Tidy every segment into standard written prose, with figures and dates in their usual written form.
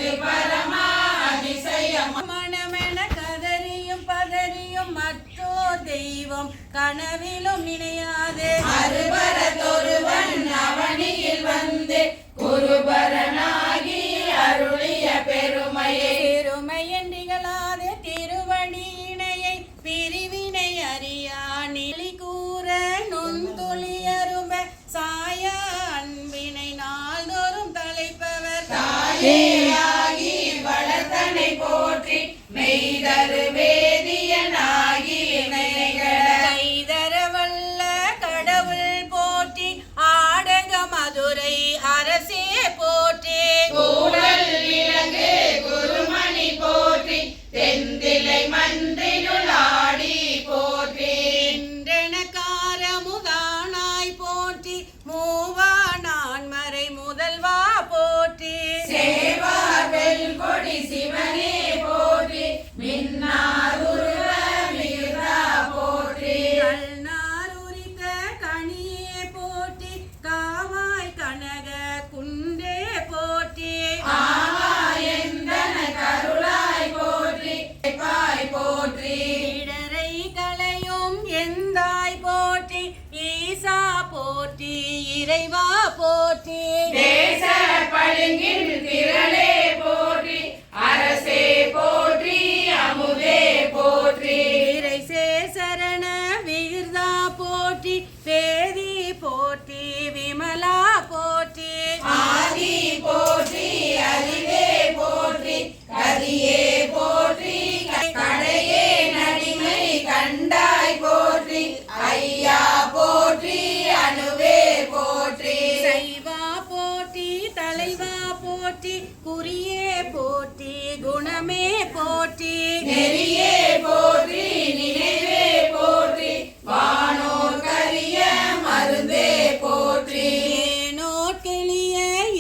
அது பரமா அதிசயம். மனமென கதறியும் பதறியும் மற்றோ தெய்வம் கனவிலும் நினையாது அருபரதொருவன் அவனியில் வந்து குருபரனாகி அருளிய பெருமையை பெருமையன்றிகளாது திருவடியினையை பிரிவினை அறியா நிலை கூற நுண்துளி அரும்ப சாய அன்பினை நாள்தோறும் தலைப்பவர் தாயேயாகி வளர்த்தனை போற்றி மெய்தரு வேதியனாகி கைதரவல்ல கடவுள் போற்றி ஆடக மதுரை அரசே போற்றி கூடல் இலங்கு குருமணி போற்றி தெந்திலை மன்றினுள் ஆடி போற்றி இன்றெனக்காரமுதானாய் போற்றி மூவா நான்மறை முதல்வா போற்றி சேவார் வெல்கொடி சிவனே போற்றி மின்னார் உருவ மிகுதா போற்றி கல்நார் உரித்த கனியே போற்றி காவாய் கனக குன்றே போற்றி ஆவாயந்தன கருளாய் போற்றி பாய் போற்றி இடரை களையும் எந்தாய் போற்றி ஈசா போற்றி இறைவா போற்றி தேச பழுங்கின் திரளே போற்றி அரசே போற்றி அமுதே போற்றி இறை சேசரண விகிர்தா போற்றி வேதி போற்றி விமலா போற்றி ஆதி போற்றி அறிவே போற்றி கதியே போற்றி கடையே நடிமை கண்டாய் போற்றி ஐயா போற்றி அணுவே போற்றி சைவா போற்றி தலைவா போற்றி குறியே போற்றி குணமே போற்றி நெறியே போற்றி நினைவே போற்றி வானோர் கரிய மருந்தே போற்றி நோட்கெளிய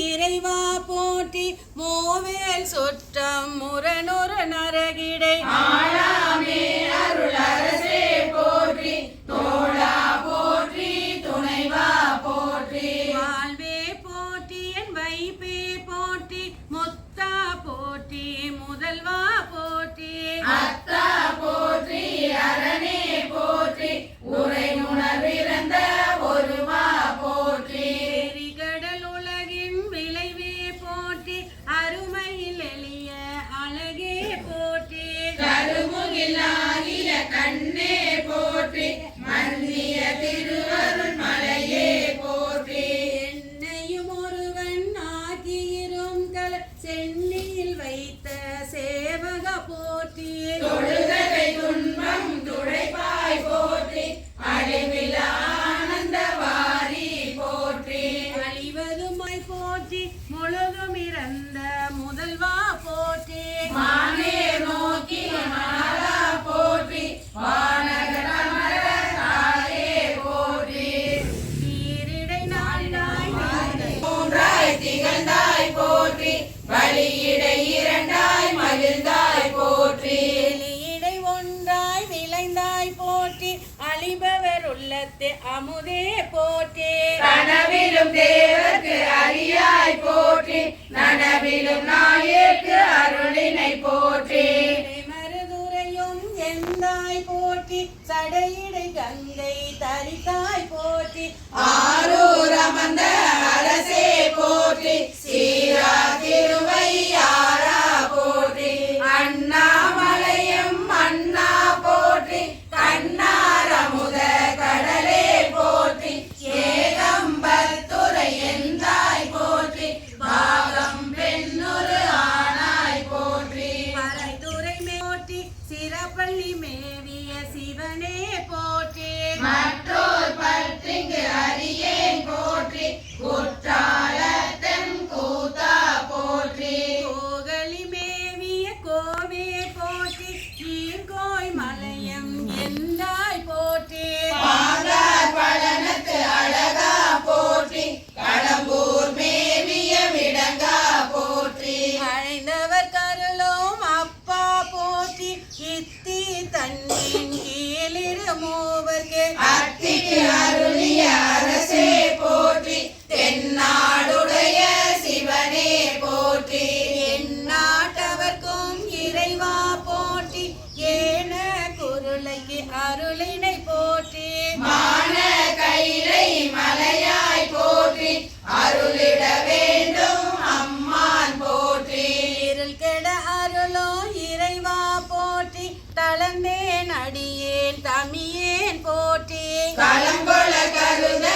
இறைவா போற்றி மோவேல் சுற்றம் முரணொரு நரகிடை ஆளாமே அருள் அரசே போற்றி தோழா போற்றி துணைவா போற்றி வாழ்வே போற்றி என் வைப்பே போற்றி முத்தா போற்றி முதல்வா போற்றி அத்தா போற்றி அரணே போற்றி உரை உணர்விறந்த ஒருவா போற்றி கடல் உலகின் விளைவே போற்றி அருமையில் எளிய அழகே போற்றி கருமுகில் ஆகிய கண்ணே போற்றி மன்னிய திருவருள் மலையே போற்றி என்னையும் ஒருவன் ஆகியிரும் கல சென்னியில் வைத்த சேவக போற்றி தொழுகை துன்பம் துடைப்பாய் போற்றி அழிவில் ஆனந்த வாரி போற்றி அழிவதுமாய் போற்றி முழுதும் இறந்த முதல்வா போற்றி மானே நோக்கி மாலா போற்றி வானகரமர தாயே போற்றி ஈரிடை நாளினாய் மூன்றாய் திகழ்ந்தாய் போற்றி வழியிடை இரண்டாய் மகிழ்ந்தாய் போற்றி வெளியிடை ஒன்றாய் விளைந்தாய் போற்றி அழிபவர் உள்ளத்து அமுதே போற்றி கனவிலும் தேவர்க்கு அறியாய் போற்றி நனவிலும் நாயேற்கு அருளினை போற்றி மருதுரையும் எந்தாய் போற்றி சடையிடை கங்கை தரித்தாய் போற்றி ஆரூர் அமர்ந்த அரசே போற்றி சீரா திருவையாரா போற்றி அண்ணாமலையும் அண்ணா போற்றி கண்ணார் அமுத கடலே போற்றி ஏகம்பத்துரை எந்தாய் போற்றி பாகம் பெண்ணுரு ஆனாய் போற்றி பறைதுரை போற்றி சிறப்பள்ளி மேவிய சிவனே போற்றி மற்றோர் பற்றிங்கு அறியேன் போற்றி குற்றாலத்தன் கூத்தா போற்றி கோகலி மேவிய கோவே போற்றி நீர்கோய் மலையம் எந்தாய் போற்றி பாங்கார் பழனத்து அழகா போற்றி கடம்பூர் மேவிய விடங்கா போற்றி அழைந்தவர் கருளும் அப்பா போற்றி இத்தி தன்னின் கீழிரு மூவர்க்கு அத்திக்கு அருளிய அரசே போற்றி தென்னாடுடைய சிவனே போற்றி என்னா அடியேன் தமியேன் போற்றி கலங்கொள கருத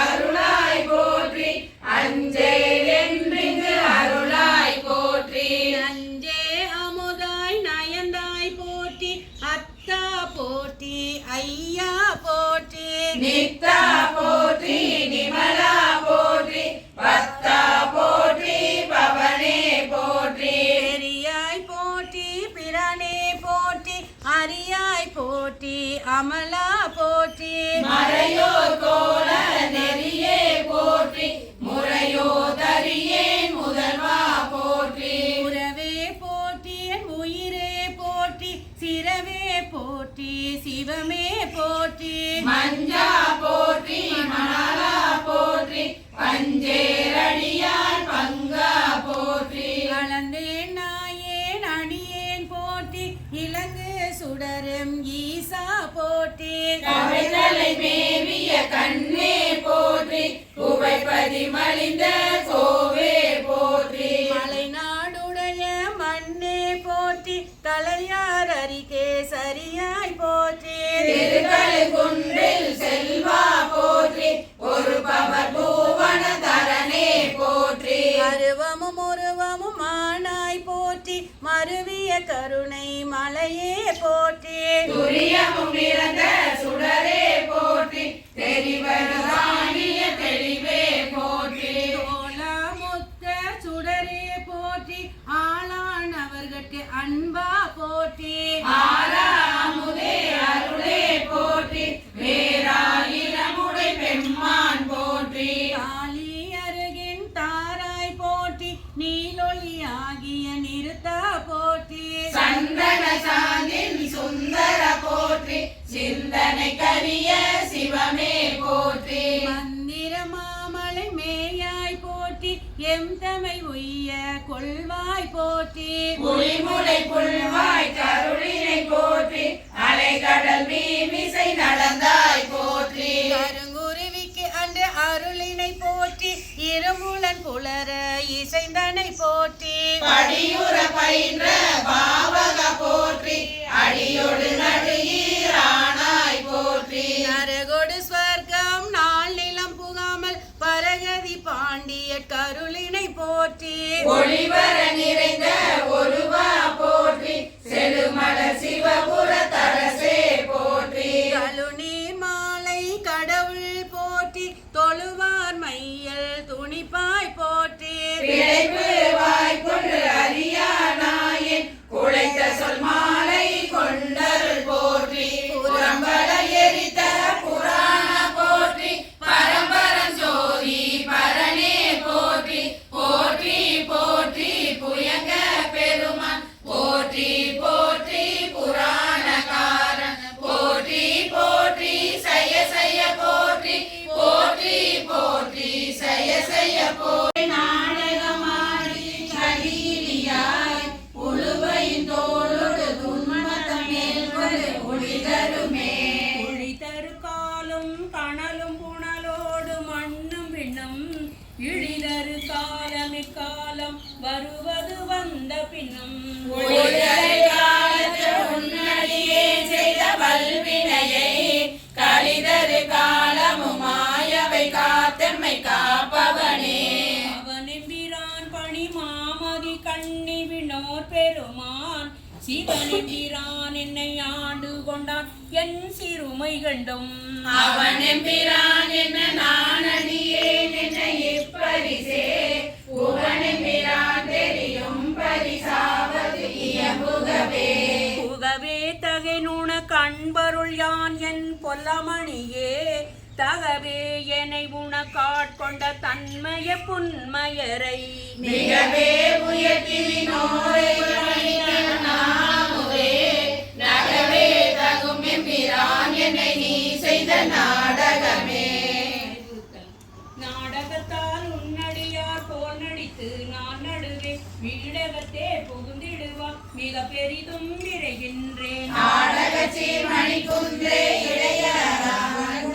அருளாய் போற்றி அஞ்சே என்றிங்கு அருளாய் போற்றி நஞ்சே அமுதாய் நயந்தாய் போற்றி அத்தா போற்றி ஐயா போற்றி நித்தா போற்றி நிமலா போற்றி பத்தா போற்றி பவனே போற்றி பெரியாய் போற்றி பிரானே போற்றி அரியாய் போற்றி அமலா போற்றி மறையோர் கோல நெறியே போற்றி முறையோ தரியேன் முதல்வா போற்றி உறவே போற்றி என் உயிரே போற்றி சிரவே போற்றி சிவமே போற்றி மஞ்சா போற்றி மணாலா போற்றி பஞ்சேரடியார் பங்கா போற்றி அளந்தேன் நாயேன் அடியேன் போற்றி இலங்கு சுடரும் ஈசா போற்றி கவைதலை மேவிய கண்ணே போற்றி குவைப்பதி மலிந்த கோவே போற்றி மலைநாடுடைய மண்ணே போற்றி தலையார் அரிகே சரியாய் போற்றி திருக்கலை குன்றில் செல்வா போற்றி ஒரு பவர் பூவன தரனே போற்றி அருவமும் உருவமும் ஆனாய் போற்றி மருவிய கருணை மலையே போற்றி துரியமும் நிறைந்த சுடரே போற்றி தெரிவதானிய தெளிவே போற்றி தோளாமுத்த சுடரே போற்றி ஆளானவர்கட்கு அன்பா போற்றி ஆறாமுதே அருளே போற்றி வேறாயிரமுடை பெம்மான் போற்றி தாலி அருகின் தாராய் போற்றி நீலொளியாகிய நிறுத்தா போற்றி சந்தன சாந்தின் சுந்தர போற்றி சிந்தனை கரிய சிவமே போற்றி மந்திர மாமலை மேயாய் போற்றி எம் தமை உய்ய கொள்வாய் போற்றி புலிமுலை புல்வாய் கருளினை போற்றி அலைகடல் மீமிசை நடந்தாய் போற்றி கருங்குருவிக்கு அன்று அருளினை போற்றி இருமுலன் புலர இசைந்தனை போற்றி படியுற பயின்ற பாவக போற்றி அடியோடு நடுஈரானாய் போற்றி நரகொடு ஸ்வர்க்கம் நாள் நிலம் புகாமல் பரகதி பாண்டிய கருளினை போற்றி ஒளிவர நிறைந்த ஒருவா போற்றி செழுமலர் சிவபுர தரசே போற்றி கழுநீர் மாலை கடவுள் போற்றி தொழுவார் மையல் துணிப்பாய் போற்றி பிழைப்பு வாய்க்கொண்டு அறியா நாயன் குழைத்த சொல் மாலை கொண்டருள் போற்றி புறம்பல எரித்த புராண போற்றி பரம்பரம் ஜோதி பரனே போற்றி போற்றி போற்றி புயங்க பெருமான் போற்றி போற்றி புராணகாரன் போற்றி போற்றி சய சய போற்றி போற்றி போற்றி சய சய போற்றி நாடகமாடி கலீலியாய் உழுவையின் தோளோடு துன்மதம் மேல்கொண்டு ஒளிதருமே ஒளி தரு காலும் கணலும் புனலோடு மண்ணும் பின்னும் இழிதரு காலம் வருவது வந்த பின்னும் ஒளிதரு காலத்து உன்னடியே செய்த வல்வினையை கலிதரு காலமும் மாயவை காத்தெம்மை காப்பவனே அவனெம்பிரான் பணி மாமதி கண்ணி வினோர் பெருமான் சிவனெம்பிரான் என்னை ஆண்டு கொண்டான் என் சிறுமை கண்டும் அவன் எம்பிரான் என்ன நானடியேன் என்ன இப்பரிசே புவனெம்பிரான் தெரியும் பரிசாவது இயம்புகவே புகவே தகைநுண கண்பருள் யான் என் பொல்லமணியே தகவே என்னை உனக்காட்கொண்ட தன்மய புன்மயரை மிகவே உயர்த்தினோரை நாமுதே நகவே தகும் எம்பிரான் என்னை நீ செய்த நாடகமே நாடகத்தால் உன்னடியார் போல் நடித்து நான் நடுவே வீடகத்தே புகுந்திடுவா மிக பெரிதும் விரைகின்றேன் நாடக சீர்மணி குன்றே இளையரான்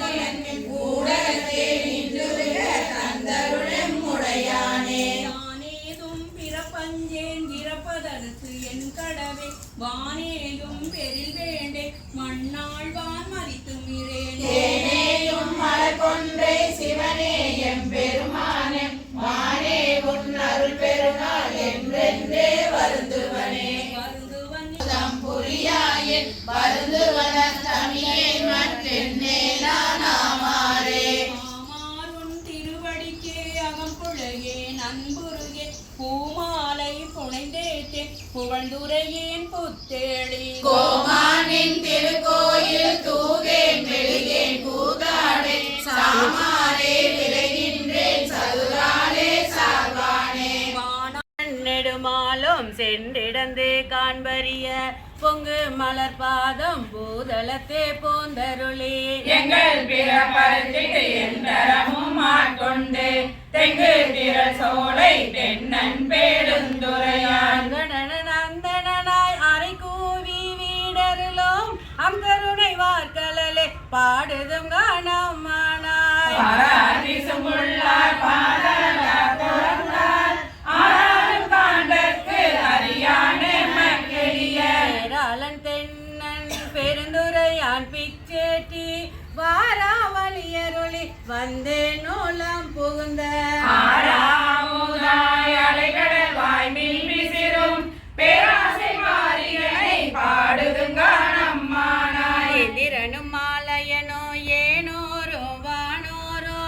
ஊடகத்தே நின்றுருக தந்தருளம் உடையானே நானேதும் பிறப்பஞ்ச மறிச்சேன் இறப்பதற்கு என் கடவே வானேயும் பெரில் வேண்டே மண்ணாள் வான் மறித்துமிரேன் தேனேயும் மலர் கொன்றை சிவனே எம்பெருமானே மானே உன் அருள் பெருநாள் என்றென்றே வருந்துவனே தம் புரியாயின் வருந்துவன தமிழே மற்றென்னே நானாமாரே மாமாருன் திருவடிக்கே அகம்புழையே நண்புருகே பூமாலை புனைந்தேத்தே புகழ்ந்துரையேன் புத்தேளி கோமானின் திருக்கோயில் தூகேன் மெழுகேன் கூதாடே சாமாரே விளைகின்றேன் சதுராலே சார்வானே நெடுமாலும் சென்றிடந்து காண்பறிய பொங்கு மலர் பாதம் பூதளத்தே போந்தருளே எங்கள் பிறப்பருத்திட்டு எந்தரமும் ஆட்கொண்டு தெங்கு திரள் சோலை தென்னன் பேருந்துரையான் நந்தனாய் அரை கூவி வீடருளோம் அங்கருணை வார்கலலே பாடுதும் காணமானாய் பாராதிசுமுள்ளார் பாதலார் துறந்தார் ஆறாடும் காண்டற்கு அறியானே மக்களிய பேராளன் தென்னன் பெருந்துரையான் பிச்சேட்டி வாராவளியருளி வந்தே நூலம் புகுந்த ஆறாமுதாய் அலைகடல் வாய்மில் விசிறும் பேராசை மாறியனை பாடுதுங்கானம்மானாய் எதிரனும் மாலையனோ ஏனோரோ வானோரோ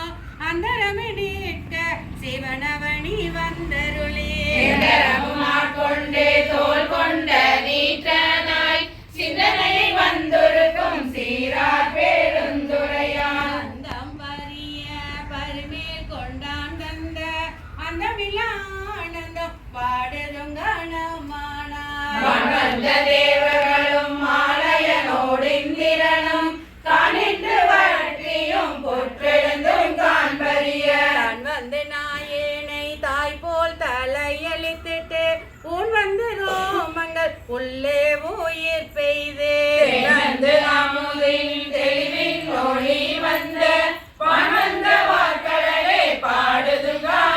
அந்தரமிடிட்ட சிவனவனி வந்தருளே எந்தரமும் ஆட்கொண்டே தோள் கொண்ட நீற்றனாய் சிந்தனையை வந்தொருக்கும் சீரார் பேருந்துரையான் அந்தம் வரிய பரிமேல் கொண்டான் தந்த அந்தமில்லா ஆனந்தம் பாடுதும் கணமானாய் வந்த தேவர்களும் மாலையனோடு இந்திரனும் காணின்று வற்றியும் பொற்றெழுந்தும் காண்பறிய தான் வந்து நாயேனை தாய் போல் தலையளித்துட்டு உன் வந்து ரோமங்கள் உள்ளே உயிர் பெய்தே வந்து அமுதின் தெளிவின் ஒளி வந்த பணந்த வார்கடலே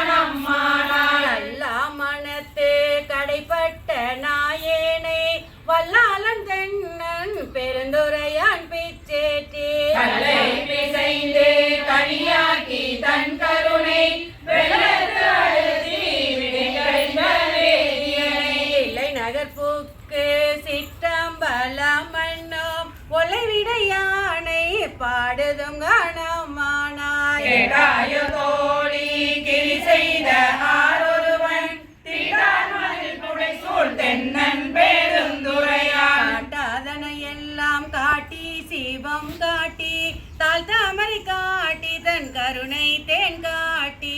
பாடுதுங்கானம்மானாய் நல்லா மனத்து கடைப்பட்ட நாயேனை வல்லாளன் தென்னன் பெருந்துரையான் பிச்சேட்டி கல்லை பிசைந்து கனியாக்கி தன் கருணை வெள்ளத்து அழுத்தி விடைகழிந்த வேதியனை இல்லை நகர்ப்புக்கு சிற்றம்பலம் மண்ணும் ஒலைவிடையானை பாடுதும் கணமானாய் கேட்டாயோ தோழி கிரி செய்த ஆரொருவன் திடான் மதில் புடை சூழ் தென்னன் பேருந்துரையான் காட்டாதனை எல்லாம் காட்டி சிவம் காட்டி தாழ் தாமரை காட்டி தன் கருணை தேன் காட்டி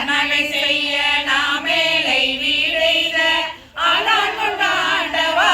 நகை செய்ய நாமேலை வீடைத ஆளான் கொண்டாண்டவா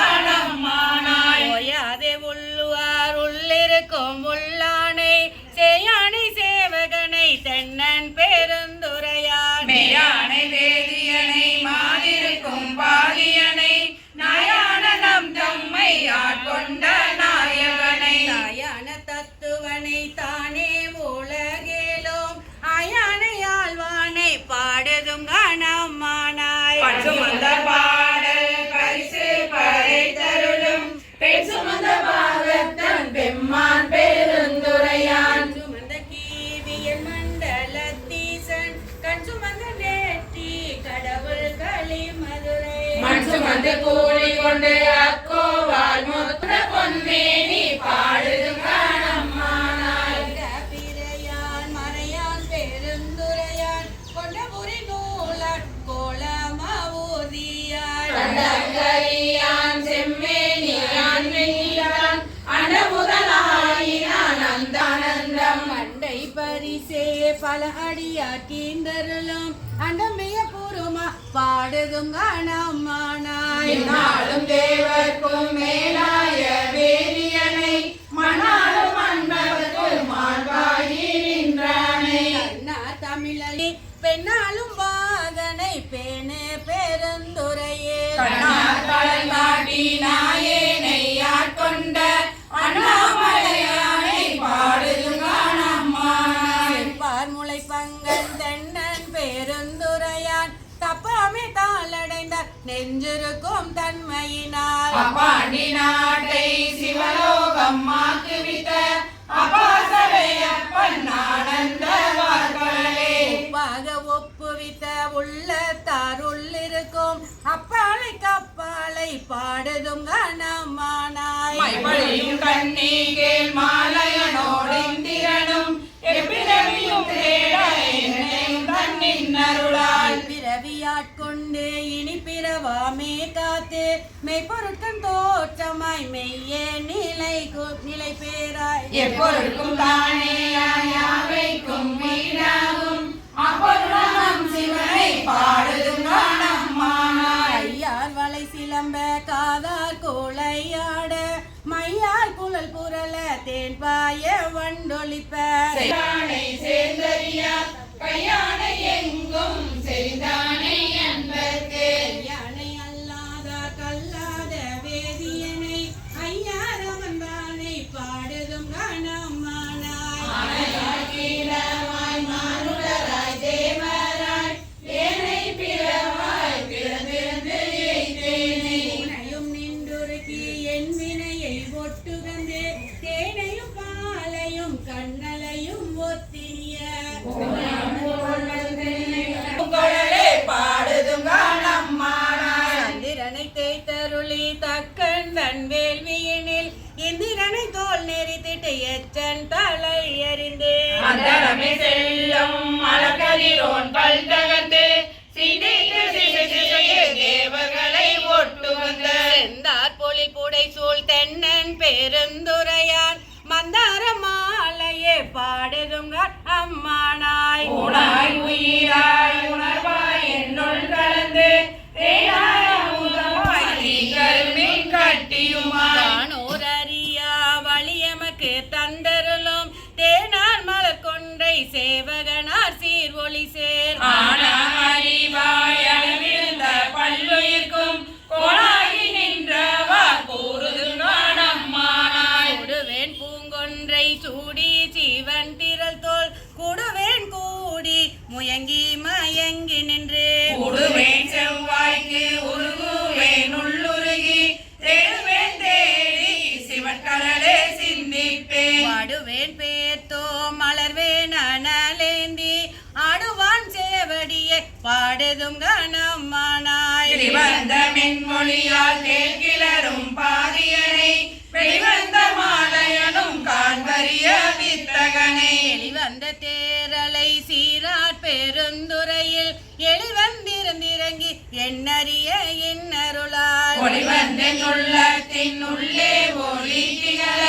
பாடுதுங்கானம்மானாய் ஓயாதே உள்ளுவார் உள்ளிருக்கும் உள்ளானை சேயானை சேவகனை தென்னன் பெருந்துரையான் மேயானை வேதியனை மாதிருக்கும் பாதியனை நாயான நம் தம்மை ஆட்கொண்ட நாயகனை தாயான தத்துவனை தானே உலகேலோம் ஆயானை ஆழ்வானை பாடுதும் கணமானாய் சுமந்த பாடல் பரிசு படைத்தருளும் பெண் சுமந்த பாகத்தன் பெம்மான் பெருந்துரையான் சுமந்த கீவியல் மண்டலத்தீசன் கண் சுமந்த நெற்றி கடவுள் களி மதுரை மண் சுமந்து கூலி கொண்டு அக்கோவால் முத்த பொன்மேனி பாடுதுங்கானம்மானாய் பிறையான் மறையான் பெருந்துரையான் கொண்டபுரி நூலான் கோலமாவூதியான் கண்டங்கரியான் செம்மேனியான் வெண்ணிலான் அண்டமுதலாயினான் அந்தானந்தம் மண்டை பரிசே பல அடியாக்கீந்தருளும் அண்டமிய பூருமா பாடுதும் கணமானாய் என்னாலும் தேவர்க்கும் மேலாய வேதியனை மணாலும் மன்னவர்க்கு மாண்பாகி நின்றானே அண்ணா தமிழி பெண்ணாலும் வாதனை பேணே பெருந்துரையே கண்ணாத்தலை நாட்டி நாயேனை ஆட்கொண்ட அண்ணாமலையானை பாடுதுங்கானம்மானாய் பார்முளை பங்கன் தென்னன் பெருந்துரையான் தப்பாட நெஞ்சிருக்கும் தன்மையினால் அப்பாண்டி நாட்டை சிவலோகம் ஆக்குவித்த அபாசரை அப்பன் ஆனந்த வார்களே ஒப்பாக ஒப்புவித்த உள்ளத்தார் உள்ளிருக்கும் அப்பாலை கப்பாலை பாடுதும் கணமானாய் மைபடியும் கண்ணி கேள் மாலையனோடு இந்திரனும் எப்பிரவியும் தேட என்னையும் தன்னின் அருளால் பிறவியாட்கொண்டு இனி பிறவாமே காத்து மெய்ப்பொருட்கண் தோற்றமாய் மெய்யே நிலை பேராய் எப்பொருட்கும் தானே யாவைக்கும் வீணாகும் அப்பொருளாம் சிவனை பாடுதும் காணம்மானாய் ஐயார் வலை சிலம்ப காதார் கோளையாட மையார் குழல் புரள தேன்பாய வண்டொலிப்ப செய்தானை சேர்ந்தறியா கையானை எங்கும் செய்தானை என்பதற்கு யானை அல்லாத கல்லாத வேதியனை ஐயார் அமர்ந்தானை பாடுதும் கணமானாய் ஆனையாய் கீழமாய் மானுடராய் தேவராய் ஏனை பிறவாய் பிறந்திருந்து எய்தேனே உனையும் நின்றுருக்கி என் வினையை ஒட்டுகந்து தேனையும் பாலையும் கண்ணலையும் ஒத்தினிய உங்களே பாடுதும் காணம்மானாய் சந்திரனை தேய்த்தருளி தக்கன் தன் வேள்வியினில் இந்திரனை தோல் நெறித்திட்டு எச்சன் தலை எறிந்து அந்தரமே செல்லும் மலர்கதிரோன் பல் தகர்த்து சிதைத்து சிதையே தேவர்களை ஒட்டு வந்த செந்தார் பொலி புடை சூழ் தென்னன் பெருந்துரையான் மந்தார மாலையே பாடுதுங்க அம்மானாய் உணாய் உயிராய் உணர்வாய் என்னுள் கலந்து தேனாய் அமுதமாய் நீங்கள்மின் கட்டியுமாய் தானோர் அறியா வழியமக்கு தந்தருளும் தேனார் மலர் கொன்றை சேவகனார் சீர் ஒளி சேர் ஆனா அறிவாய் அளவிருந்த பல்லுயிர்க்கும் கோளாகி நின்றவா கூறுதும் காணம்மானாய் கொடுவேன் பூங்கொன்றை சூடி சீவன் திரள் தோல் கூடுவேன் கூடி முயங்கி மயங்கி நின்று கூடுவேன் செவ்வாய்க்கு உருகுவேன் உள்ளுருகி தேடுவேன் தேடி சிவக்கடலே சிந்திப்பேன் பாடுவேன் பேர்த்தோ மலர்வேன் அனலேந்தி ஆடுவான் சேவடியே பாடுதும் கணமானாய் வெளிவந்த மென்மொழியால் கேட்கிளரும் பாதியனை வெளிவந்த மாலையனும் காண்பறிய வித்தகனை வெளிவந்த தேரலை சீரார் பெருந்துறையில் எளிவந்திருந்திறங்கி எண்ணறிய இன்னருளால் ஒளிவந்த உள்ளத்தின் உள்ளே ஒளி திகழ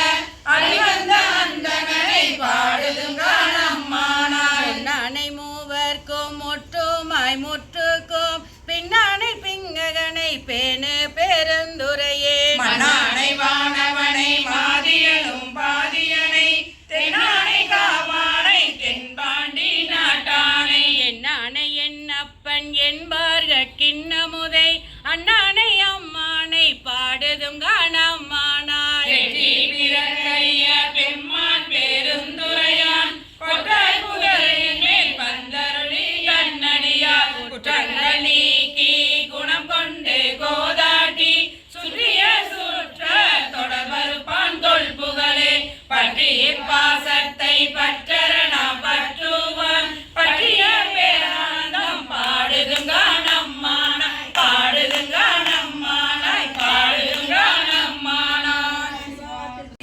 அழிவந்த அந்தகனை பாடுதும் காணம்மானாய் நானை மூவர்க்கும் முற்றுமாய் முற்றுக்கும் பின்னானை பிங்ககனை பேணு பெருந்துரையே மண்ணானை வானவனை மாதியனும் பாதியனை தென்னானை காவானை தென்பாண்டி நாட்டானை என்னானை என் அப்பன் என்பார்கள் கிண்ணமுதை அண்ணானை அம்மானை பாடுதும் காணம்மானாய் வெற்றி பிறக்கரிய பெம்மான் பெருந்துரையான் கொட்டாய் புகழின் மேல் பந்தருளி கண்ணடியார் குற்றங்கள் நீக்கி குணம் கொண்டு கோதாட்டி சுற்றிய சுற்ற தொடர்பருப்பான் தொல் புகழே பற்றிய பாசத்தை பற்றற நாம் பற்றுவான் பற்றிய பேரானந்தம் பாடுதும் காணம்மானாய் பாடுதும் காணம்மானாய் பாடுதும் காணம்மானாய்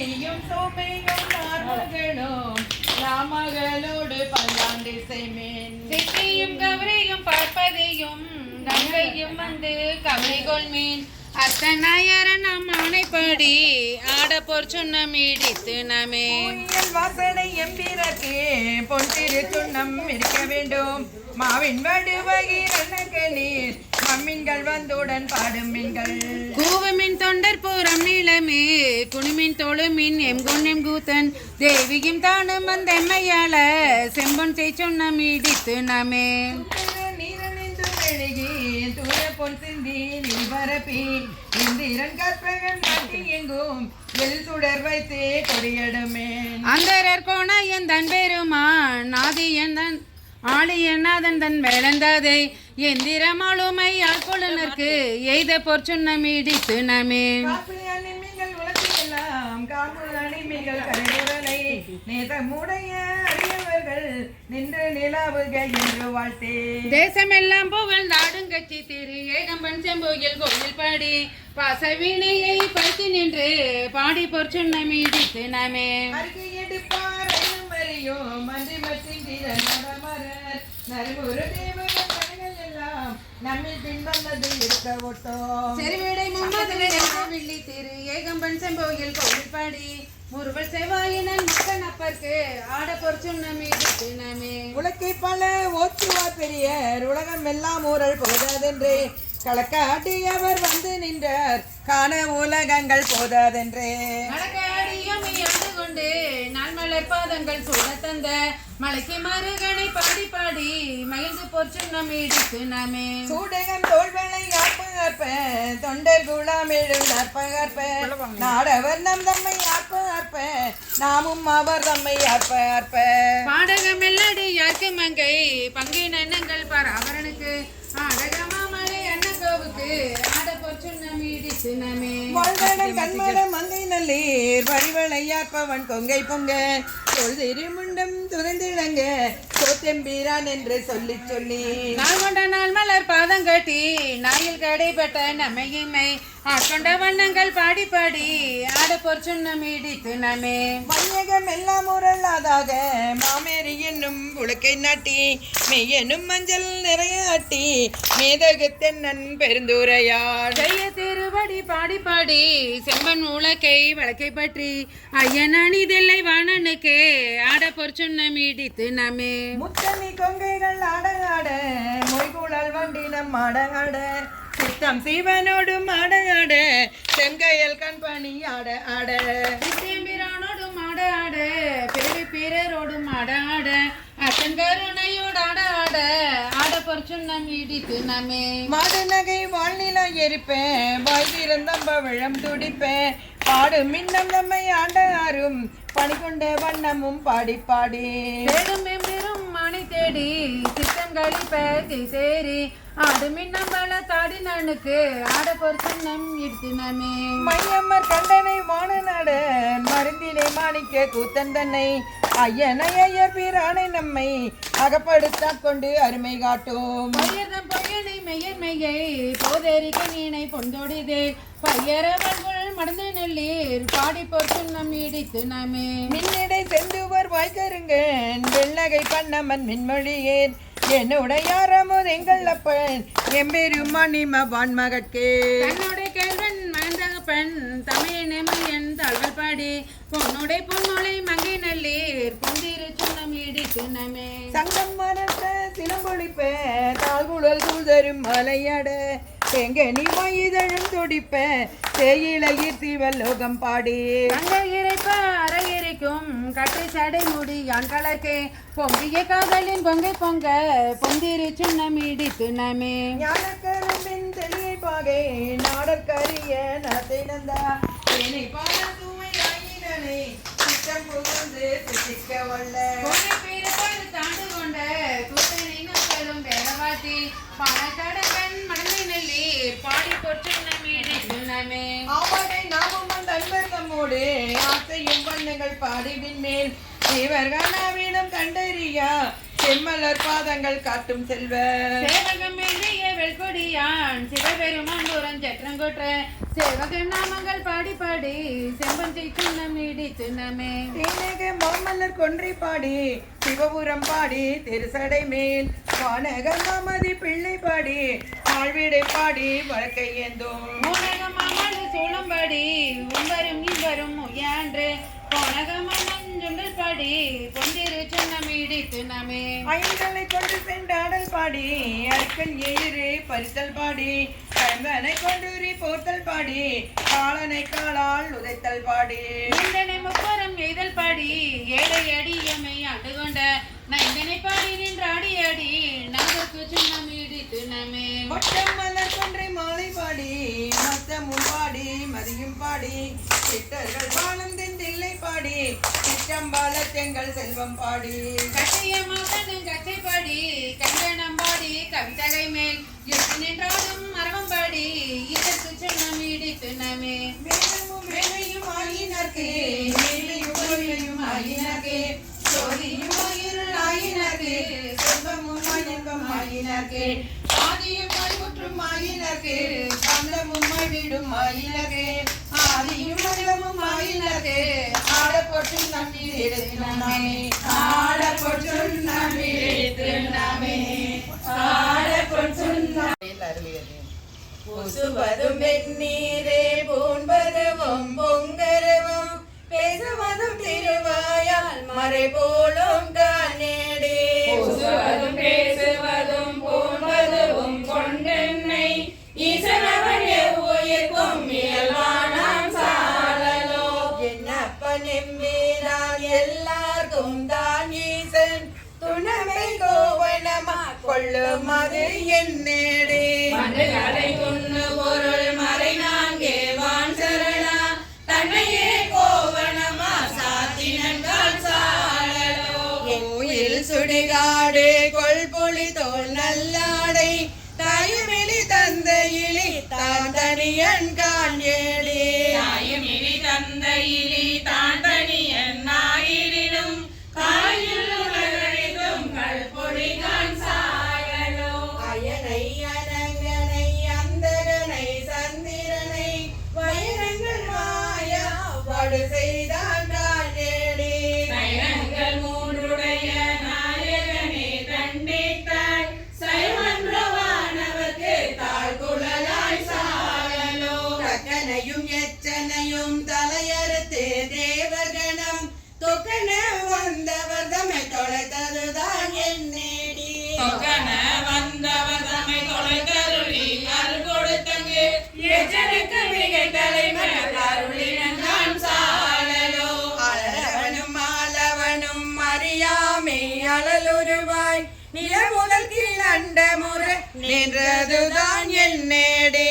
செய்யும் சோமையும் நார்மகளும் நாமகளோடு பல்லாண்டு செய்மேன் வெற்றியும் கவரையும் பார்ப்பதையும் கங்கையும் வந்து கவலை கொள்மேன் அத்தனாயர நம் ஆணைப்படி ஆடப்போர் சுண்ணம் இடித்து நமே கோயில் வாசனை எம்பிறக்கு பொன் திரு சுண்ணம் இருக்க வேண்டும் மாவின் வடுவகிரனக நீர் மம்மின்கள் வந்துடன் பாடும் மீன்கள் கூவமின் தொண்டர் பூரம் நீளமே குணிமின் தொழுமின் எம்குணம் கூத்தன் தேவியும் தானும் வந்தெம்மையாள செம்பொன் செய் சுண்ணம் இடித்து நமே நீரணிந்து மெழுகி தூய பொன் சிந்தி நீ பரப்பி இந்திரன் கற்பகன் காட்டி எங்கும் எல் சுடர் வைத்தே கொடியடுமேன் அந்தரர் கோணையன் தன் பெருமான் ஆளியநாதன் தன் வேளந்தாதை எந்திரமாளுமை ஆட்கொள்ளனருக்கு எய்த பொற்சுன்ன மீடித்து நமே அணிமிகள் உலகெல்லாம் காப்பு அணிமிகள் கரையுடலை நேசமுடைய அரியவர்கள் நின்று நிலாவுக என்று வாழ்த்தே தேசமெல்லாம் புகழ் நாடுங்கட்சி திரு ஏகம்பன் செம்போயில் கோயில் பாடி பாசவினையை பற்றி நின்று பாடி பொற்சுன்ன மீடித்து நமே அறிக்கை எடுப்பார் அறியோ மன்றி மற்றும் நடமரர் நறுமுறு தேவர்கள் கண்கள் எல்லாம் நம்மில் பின்வந்தது இருக்க ஓட்டோம் செருவிடை மும்மதுரை வில்லி திரு ஏகம்பன் செம்போயில் கோயில் பாடி முருவல் செவ்வாயினன் மக்கன் அப்பற்கு ஆட பொற்சுன்ன மீடித்து நமே உலக்கை பல ஓச்சுவார் பெரியர் உலகம் எல்லாம் ஊரல் போதாதென்றே களக்காட்டியவர் வந்து நின்றார் காண உலகங்கள் போதாதென்றே மலக்காடியமை ஆண்டு கொண்டு நாள்மலர் பாதங்கள் சூழ தந்த மலைக்கு மருகனை பாடி பாடி மகிழ்ந்து பொற்சுன்ன மீடித்து நமே சூடகம் தோல்வளை ஆற்ப தொண்டர் குலாம் எழுந்தாற்ப நாடவர் நம் தம்மை ஆற்ப நாமும் அவர் தம்மை ஆற்ப பாடகம் எல்லடி யாருக்கு மங்கை பங்கின் எண்ணங்கள் பராபரனுக்கு ஆடகமாமலை அண்ணகோவுக்கு ஆட பொற்சுன்ன மீடித்து நமே வாழ்வன கண்மரம் மங்கை நல்லீர் வரிவளையாற்பவன் கொங்கை பொங்க திருமுண்டம் துறந்திழங்க சோத்தெம்பீரான் என்று சொல்லி சொல்லி நாள் கொண்ட நாள் மலர் பாதங்கட்டி நாயில் கடைப்பட்ட நமையின்மை ஆட்கொண்ட வண்ணங்கள் பாடி பாடி ஆட பொற்சுன்ன மீடித்து நமே மையகம் எல்லாம் உரல்லாதாக மாமேரி என்னும் உலக்கை நாட்டி மெய்யெனும் மஞ்சள் நிறைய ஆட்டி மேதகு தென்னன் பெருந்துரையார் செய்ய திருவடி பாடி பாடி செம்மன் உலக்கை வழக்கை பற்றி ஐயன் அணிதெல்லை வாணனுக்கு ஆட பொற்சுன்ன மீடித்து நமே முத்தமி கொங்கைகள் ஆட மொய்குழல் வண்டினம் ஆட சித்தம் சிவனோடு ஆட செங்கையல் கண்பணி ஆட பிரானோடும் ஆட பெரு பிறரோடும் ஆட அத்தன் கருணையோடு ஆட பொற்சுன்ன மீடித்து நமே மாடு நகை வாழ்நிலா எரிப்பேன் வாய் திறந்தம்பழம் துடிப்பேன் பாடு மின்னம் நம்மை ஆண்டாரும் பணி கொண்ட வண்ணமும் பாடி பாடி தேடும் எம்பிரும் மணி தேடி சித்தம் கழிப்ப சேரி ஆடு மின்னம்பல தாடி நனுக்கு ஆட பொற்சுன்னம் இடுத்து நமே மையம்மர் கண்டனை வான நாட மருந்தினை மாணிக்க கூத்தன் தன்னை ஐயனை ஐயர் பிரானை நம்மை அகப்படுத்தாற் கொண்டு அருமை காட்டும் பையர்தம் பொய்யனை மெய்யர் மெய்யை போதேரிக்க நீனை பொந்தொடிதே பையரவர்கள் மடந்து நெல்லீர் பாடி பொற்சுன்னம் இடித்து நமே மின்னிடை செந்துவர் வாய்க்கருங்கன் வெள்ளகை பண்ணமன் மின்மொழியேன் என்னுடையாரமுது எங்கள் அப்பன் எம்பெருமானிம வான்மகட்கே தன்னுடைய கேள்வன் மகந்தகப்பன் தமிழ் நெமையன் தாழ்வல் பாடி பொன்னுடை பொன்னுளை மங்கை நல்லீர் பொந்திரு சுன்னம் இடித்து நமே சங்கம் மரத்த சிலம்பொழிப்ப தாழ்குழல் சூழ்தரும் மலையாட எங்கனி வாயுதழும் துடிப்ப தேயிலையிர் தீவலோகம் பாடி அங்க இறைப்ப அரையிறைக்கும் கட்டை சடை முடி யான் கலக்கே பொங்கிய காதலின் பொங்கை பொங்க பொந்திரு சுன்னம் இடித்து நமே ஞானக்கரும்பின் தெளியை பாகை நாடற்கரிய நடத்தை நந்தா தேனை பாட தூமை ஆயினனை சித்தம் புகுந்து சித்திக்க வல்ல கொடை பீரப்பாடு தாண்டு கொண்ட கூத்தனை நோக்கலும் பேரவாட்டி பாலக்கடக்கன் மடலை நெல்லீர் பாடி பொற்சுன்னம் இடித்து நமே ஆவடை நாமும் அந்த அன்பர் தம்மோடு ஆசையும் வண்ணங்கள் பாடிவின் மேல் தேவர்கானாவிடம் கண்டறியா செம்மலர் பாதங்கள் காட்டும் செல்வ சேவகம் எழுதிய வெள்கொடியான் சிவபெருமான் புறஞ்சற்றங்கொற்ற சேவகன் நாமங்கள் பாடி பாடி செம்பஞ்சை சுன்னம் இடித்து நமே தேனக மாமல்லர் கொன்றை பாடி சிவபுரம் பாடி திருசடை மேல் வானக மாமதி பிள்ளை பாடி ஆழ்விடை பாடி வழக்கை ஏந்தோம் மூனகமாமலு சூளம்படி உம்பரும் இவரும் உயான்று போனகமஞ்சொண்டல் பாடி பொந்திரு சுன்னம் இடித்து நமே ஐந்தலை கொண்டு சென்றாடல் பாடி அருக்கன் ஏறு பறித்தல் பாடி கண்வனை கொண்டுரி போர்த்தல் பாடி காலனை காலால் உதைத்தல் பாடி நின்றனை முப்பரம் எய்தல் பாடி ஏழை அடியமை ஆண்டு கொண்ட நைந்தனை பாடி நின்றாடி அடி நகருக்கு சுன்னம் இடித்து நமே மொட்டம் மலர் கொன்றை மாலை பாடி மொத்தமும் பாடி மதியும் பாடி சித்தர்கள் வாழும் தென்தில்லை பாடி சிற்றம்பால செங்கல் செல்வம் பாடி கட்டையமாதனும் கட்டைப்பாடி கண்டனம்பாடி கவிதகை மேல் எட்டு நின்றாலும் மரபம் பாடி இதற்கு சொன்னம் இடித்து நமே மேலும் மேலையும் ஆயினர்க்கே மேலையும் மேலையும் ஆயினர்க்கே சோதியும் ஆயிருள் ஆயினர்க்கே செல்வமும் இன்பம் ஆயினர்க்கே ஆதியும் முற்றும் ஆயினர்க்கே பந்தமும் வீடும் ஆயினர்க்கே ஆதியும் அகமும் ஆயினர்க்கே ஆடப்பொற்றும் நம்பீர் எடுத்தினாமே ஆடப்பொற்றும் நம்பீர் எடுத்தினாமே ஆடப்பொற்றும் அருளியது பூசுவதும் வெந்நீரே பூண்பதுவும் பொங்கரவும் பேசுவதும் திருவாயால் மறை போலும் காணேடே பூசுவதும் பேசுவதும் பூண்பதுவும் கொண்டென்னை ஈசனவன் எவ்வுயிர்க்கும் இயல்பானாம் சாலலோ என்னப்பன் எம்பீரான் எல்லாருக்கும் தான் ஈசன் துணமை கோவனமா கொள்ளும் அது என்னேடே மண்டுகளை துண்ணு பொருள் மறை நான்கே வான் சரணா தன்னையே கோவணமா சாத்தினன்கால் சாலலோ கோயில் சுடுகாடு கொள்பொழி தோல் நல்லாடை தாயுமிழி தந்தையிலி தான் தனியன் கான் ஏழே தாயுமிழி தந்தையிலி தான் தனியன் ஆயிரினும் காயில் உலகழித்தும் கல்பொழிகான் சாயலோ அயனை அனங்கனை அந்தகனை சந்திரனை வயனங்கள் மாயா வடு செய்தான் கான் ஏழே நயனங்கள் மூன்றுடைய நாயகனே தண்டித்தாள் சைவன்றவானவர்க்கு தாழ்குழலாய் சாயலோ தக்கனையும் எச்சனையும் தலையறுத்து தேவகணம் தொக்கன வந்தவர் தம்மை தொலைத்ததுதான் என்னேடி தொக்கன வந்தவர் தம்மை தொலைத்தருளி அருள் கொடுத்தங்கு எச்சனுக்கு மிகை தலைமை அருளினன் சாலலோ அலவனும் ஆலவனும் அறியாமே அழலுருவாய் நில முதல் கீழ் அண்ட முறை நின்றதுதான் என்னேடி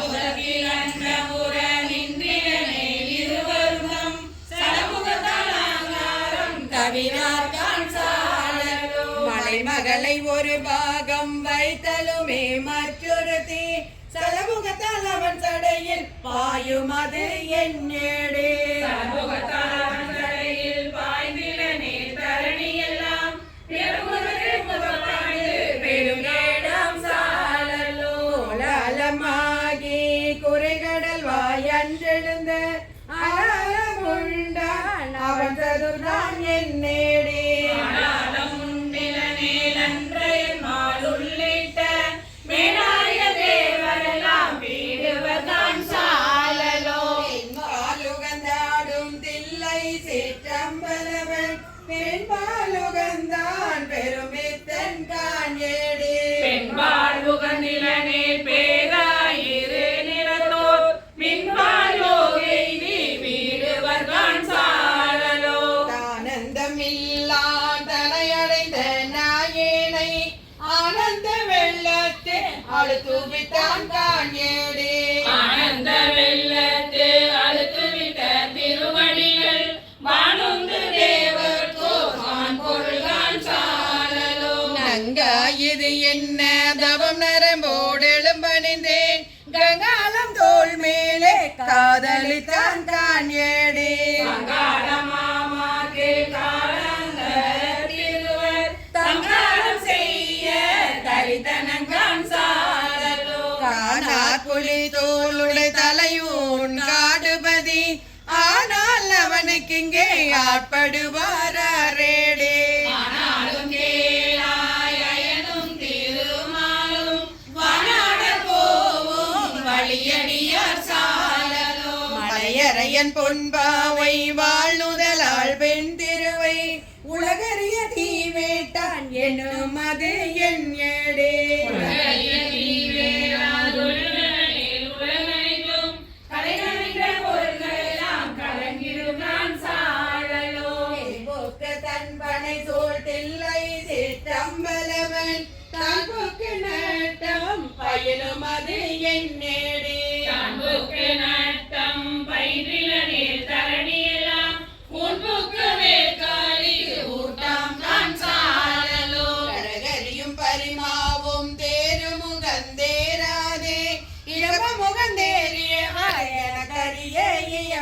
உலகில் அண்ட முற நின்றிடனே இருவரும் சலமுகத்தாலாங்காரம் தவிரார்கான் சாலலோ மலைமகளை ஒரு பாகம் வைத்தலுமே மற்றொருத்தி சலமுகத்தால் அவன் சடையில் பாயும் அது என்னேடி சலமுகத்தாலான் சடையில் பாய்ந்திடனே தரணி எல்லாம் பெருமுதற்கு முதலாய்ந்து பெருங்கேடாம் சாலலோ கோலாலமாகி குறைகடல் வாயன்றெழுந்த அலமுண்டான் அவன் சதுர்தான் என்னேடி ஆனாலும் உண்டிலனே நன்றைய நாள் உள்ளிட்ட மேலாய தேவரெல்லாம் வீடுவர்தான் சாலலோ பெண்பாலுகந்தாடும் தில்லை சிற்றம்பலவன் பெண்பாலுகந்தான் பெருமித்தன் கான் ஏடி பெண்பால் உகநிலனே பேராயிரு நிறத்தோர் மின்பால் யோகெய்தி வீடுவர்தான் சாலலோ ஆனந்தமில்லா தலையடைந்த நாயேனை ஆனந்த வெள்ளத்தை அழுத்துவித்தான் கான் ஏடி ஆனந்த வெள்ளத்து அழுத்துவிட்ட திருவடிகள் வானுந்து தேவர்க்கோ வான் பொருள்கான் சாலலோ நங்கா இது என்ன தவம் நரம்போடு எழும்பணிந்தேன் கங்காலம் தோள் மேலே காதலித்தான் கான் ஏடி மாமாக்கு காலங்க திருவர் தங்காலம் செய்ய தரித்தனங்கான் சாலலோ காணார் புலி தோளுடை தலையூன் காடுபதி ஆனால் அவனுக்கு இங்கே ஆட்படுவாரேடே ஆனாலும் கேளாய் அயனும் திருமாலும் வானாட போவோம் வழியடியார் சாலலோ மலையரையன் பொன்பாவை வாழ்நுதலாள் பெண் திருவை உலகறிய தீவேட்டான் என்னும் அது என் ஏடே உலகைய தீவேரால் உலகனில் உலகனைத்தும் கலைகணிந்த பொருள்களெல்லாம் கலங்கிடுவான் சாலலோ போக்க தன்பனை சோழ் தில்லை சிற்றம்பலவன் தான் போக்கு நட்டம் பயிலும் அது என் நேடே தன்புக்கு நட்ட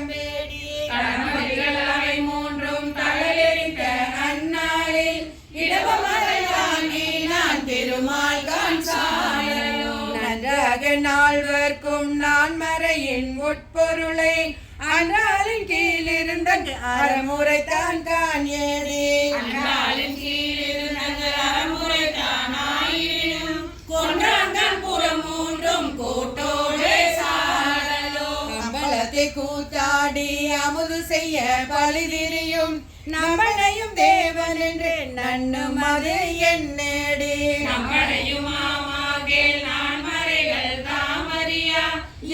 இயம்பேடி கடமைகள் அவை மூன்றும் தளலெறிந்த அந்நாளில் இடபமதை வாங்கி நான் திருமால் கான் சாயலோ நன்றாக நால்வர்க்கும் நான் மறையின் உட்பொருளை அன்றாலின் கீழிருந்த அறமுறை தான் காணேடி அந்நாளின் கீழிருந்த அறமுறை தானாயினும் கொன்றான் புறம் மூன்றும் கூட்டோடு சாடலோ அம்பலத்தை கூத்தாடி அமுது செய்ய பழிதிரியும் நம்மனையும் தேவன் என்று நன்னும் அது என்னேடி நம்மளையும் மாமாகேல் நான் மறைகள் தாமறியா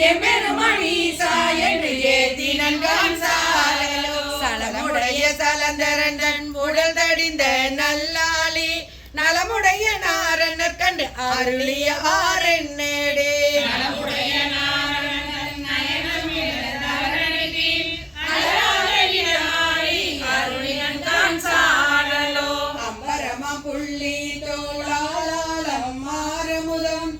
எம்பெருமணீசா என்று ஏத்தி நன்கான் சாரலோ சலமுடைய சலந்தரன் உடல் தடிந்த நல்லாளி நலமுடைய நாரணர் கண்டு அருளிய ஆரென்னேடி நலமுடைய நாரணன் நயனமிழ தரணிக்கு அழகாய் அருளினன் தான் சாடலோ அம்பரமா புள்ளி தோளாலம் மாறுமுதம்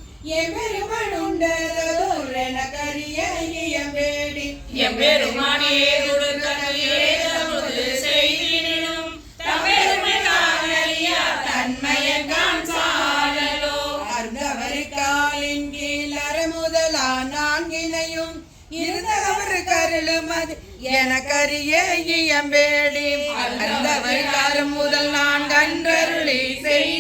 எம்பெருமனுண்டதோர் என கரிய இயம்பேடி எம்பெருமானே துடுக்கேதமுது செய்தினும் தம்பெருமை காணலியா தன்மையன் தான் சாடலோ அர்ந்தவர் காலின் கீழ் அறமுதலா நான்கினையும் இருந்தவர் கருளும் அது எனக்கரிய இயம்பேடி அர்ந்தவர் காலம் முதல் நான் கன்றருளி செய்